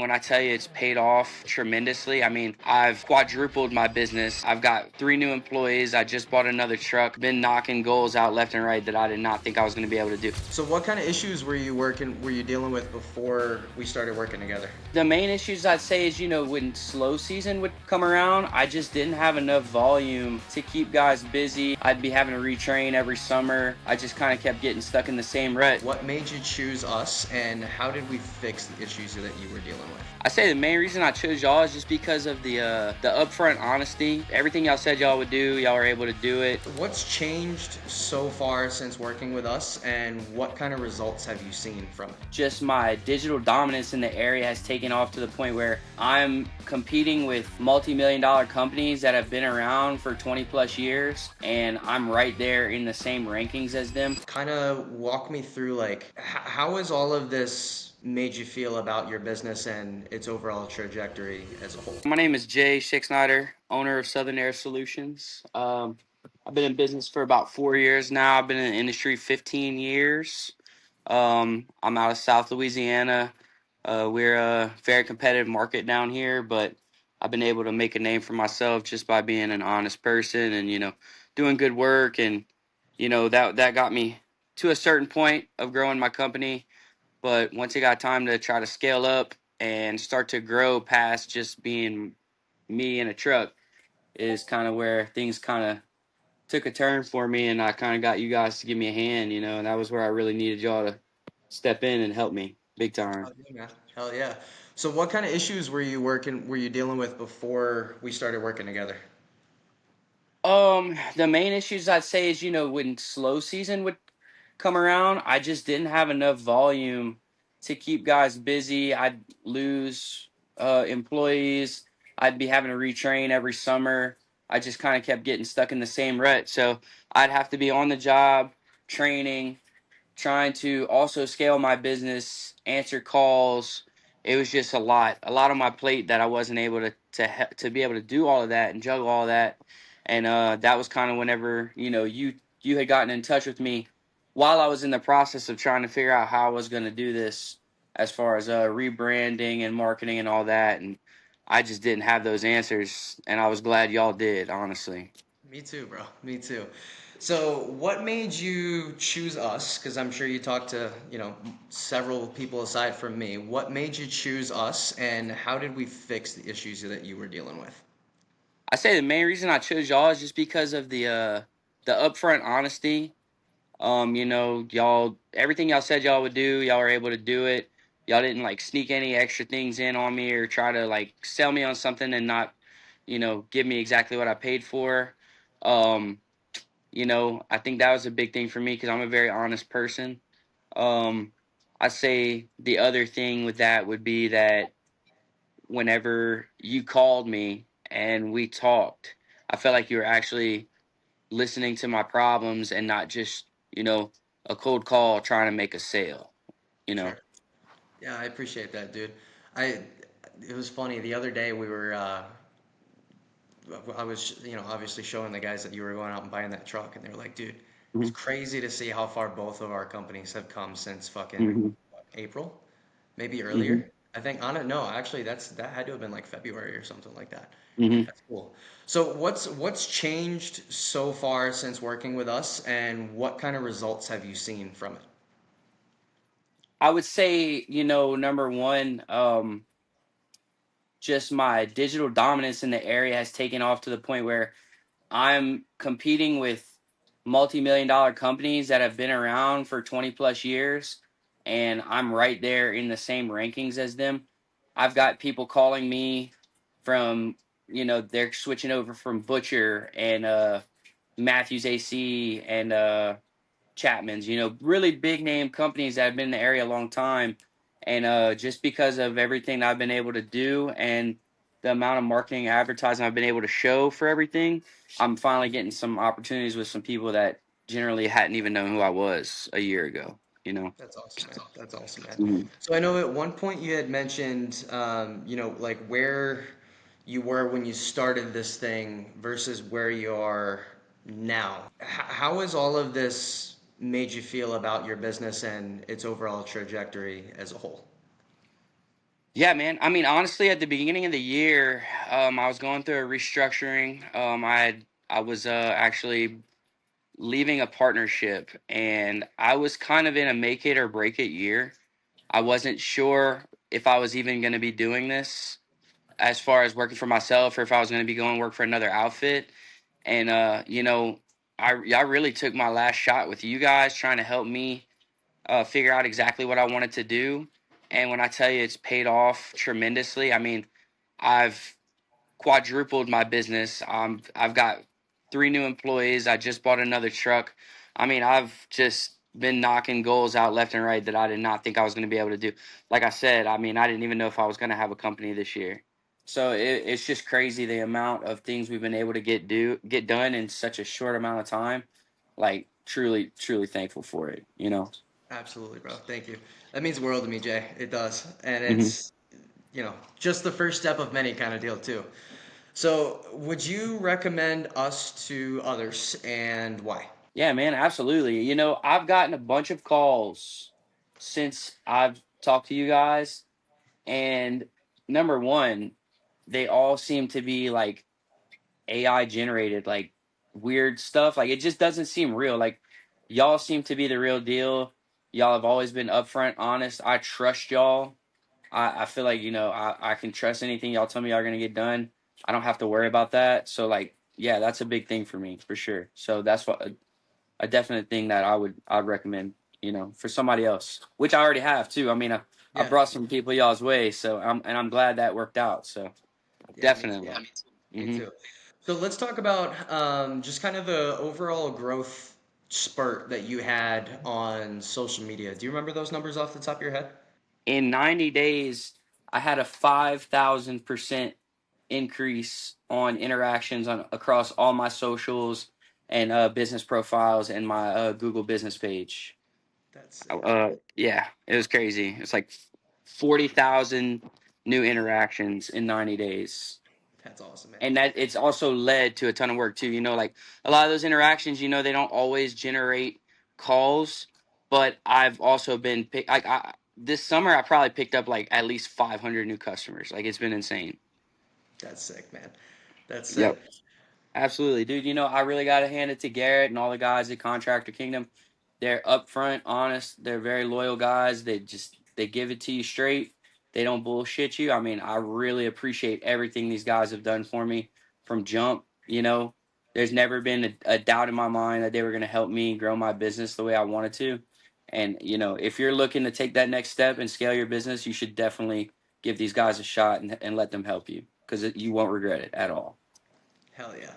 When I tell you it's paid off tremendously, I mean, I've quadrupled my business. I've got 3 new employees. I just bought another truck, been knocking goals out left and right that I did not think I was going to be able to do. So what kind of issues were you dealing with before we started working together? The main issues I'd say is, when slow season would come around, I just didn't have enough volume to keep guys busy. I'd be having to retrain every summer. I just kind of kept getting stuck in the same rut. What made you choose us, and how did we fix the issues that you were dealing with? I say the main reason I chose y'all is just because of the upfront honesty. Everything y'all said y'all would do, y'all were able to do it. What's changed so far since working with us, and what kind of results have you seen from it? Just my digital dominance in the area has taken off to the point where I'm competing with multi-million-dollar companies that have been around for 20 plus years, and I'm right there in the same rankings as them. Kind of walk me through, like, how has all of this made you feel about your business and its overall trajectory as a whole? My name is Jay Schicksnyder, owner of Southern Air Solutions. I've been in business for about 4 years now. I've been in the industry 15 years. I'm out of South Louisiana. We're a very competitive market down here, but I've been able to make a name for myself just by being an honest person and, doing good work. And, that got me to a certain point of growing my company. But once it got time to try to scale up and start to grow past just being me in a truck is kind of where things kind of took a turn for me, and I kind of got you guys to give me a hand, and that was where I really needed y'all to step in and help me big time. Oh, yeah, man. Hell yeah. So what kind of issues were you dealing with before we started working together? The main issues I'd say is, when slow season would come around, I just didn't have enough volume to keep guys busy. I'd lose employees. I'd be having to retrain every summer. I just kind of kept getting stuck in the same rut. So I'd have to be on the job, training, trying to also scale my business, answer calls. It was just a lot on my plate that I wasn't able to be able to do all of that and juggle all of that. And that was kind of whenever you had gotten in touch with me while I was in the process of trying to figure out how I was going to do this as far as rebranding and marketing and all that. And I just didn't have those answers, and I was glad y'all did, honestly. Me too, bro. Me too. So, what made you choose us? Because I'm sure you talked to, several people aside from me. What made you choose us, and how did we fix the issues that you were dealing with? I say the main reason I chose y'all is just because of the upfront honesty. Y'all everything y'all said y'all would do, y'all were able to do it. Y'all didn't like sneak any extra things in on me or try to like sell me on something and not, give me exactly what I paid for. Um, I think that was a big thing for me because I'm a very honest person. Um, I say the other thing with that would be that whenever you called me and we talked, I felt like you were actually listening to my problems and not just, a cold call trying to make a sale, you know. Sure. Yeah, I appreciate that, dude. I It was funny the other day I was, obviously showing the guys that you were going out and buying that truck, and they were like, dude, it's Mhm. crazy to see how far both of our companies have come since fucking Mhm. what, April, maybe Mhm. earlier. I think on it. No, actually, that had to have been like February or something like that. Mhm. That's cool. So what's changed so far since working with us, and what kind of results have you seen from it? I would say, number one, just my digital dominance in the area has taken off to the point where I'm competing with multi-million-dollar companies that have been around for 20 plus years, and I'm right there in the same rankings as them. I've got people calling me from, they're switching over from Butcher and Matthews AC and Chapman's, really big name companies that have been in the area a long time. And just because of everything I've been able to do and the amount of marketing and advertising I've been able to show for everything, I'm finally getting some opportunities with some people that generally hadn't even known who I was a year ago. That's awesome, man. That's awesome, man. Mhm. So I know at one point you had mentioned, like where you were when you started this thing versus where you are now. How has all of this made you feel about your business and its overall trajectory as a whole? Yeah, man. I mean, honestly, at the beginning of the year, I was going through a restructuring. I was actually leaving a partnership, and I was kind of in a make it or break it year. I wasn't sure if I was even going to be doing this as far as working for myself, or if I was going to be going work for another outfit. And I really took my last shot with you guys, trying to help me figure out exactly what I wanted to do. And when I tell you it's paid off tremendously, I mean, I've quadrupled my business. I've got 3 new employees. I just bought another truck. I mean, I've just been knocking goals out left and right that I did not think I was going to be able to do. Like I said, I mean, I didn't even know if I was going to have a company this year. So it's just crazy the amount of things we've been able to get done in such a short amount of time. Like truly, truly thankful for it. You know. Absolutely, bro. Thank you. That means the world to me, Jay. It does. And hmm it's, just the first step of many kind of deal, too. So, would you recommend us to others and why? Yeah, man, absolutely. I've gotten a bunch of calls since I've talked to you guys, and number one, they all seem to be like AI generated, like weird stuff. Like it just doesn't seem real. Like y'all seem to be the real deal. Y'all have always been upfront, honest. I trust y'all. I feel like, I can trust anything y'all tell me y'all gonna get done. I don't have to worry about that. So like, yeah, that's a big thing for me for sure. So that's what a definite thing that I'd recommend, for somebody else, which I already have too. I mean, I Yeah, brought some people y'all's way, so I'm glad that worked out. So yeah, me too. definitely. Me hmm too. So let's talk about just kind of the overall growth spurt that you had on social media. Do you remember those numbers off the top of your head? In 90 days, I had a 5,000% increase on interactions on across all my socials and business profiles and my Google business page. That's sick, man. Yeah, it was crazy. It's like 40,000 new interactions in 90 days. That's awesome, man. And that it's also led to a ton of work too. Like a lot of those interactions, they don't always generate calls, but I've also been like this summer I probably picked up like at least 500 new customers. Like it's been insane. That's sick, man. That's sick. Yep. Absolutely, dude. I really got to hand it to Garrett and all the guys at Contractor Kingdom. They're upfront, honest. They're very loyal guys. They give it to you straight. They don't bullshit you. I mean, I really appreciate everything these guys have done for me from jump. There's never been a doubt in my mind that they were going to help me grow my business the way I wanted to. And if you're looking to take that next step and scale your business, you should definitely give these guys a shot and let them help you because you won't regret it at all. Hell yeah.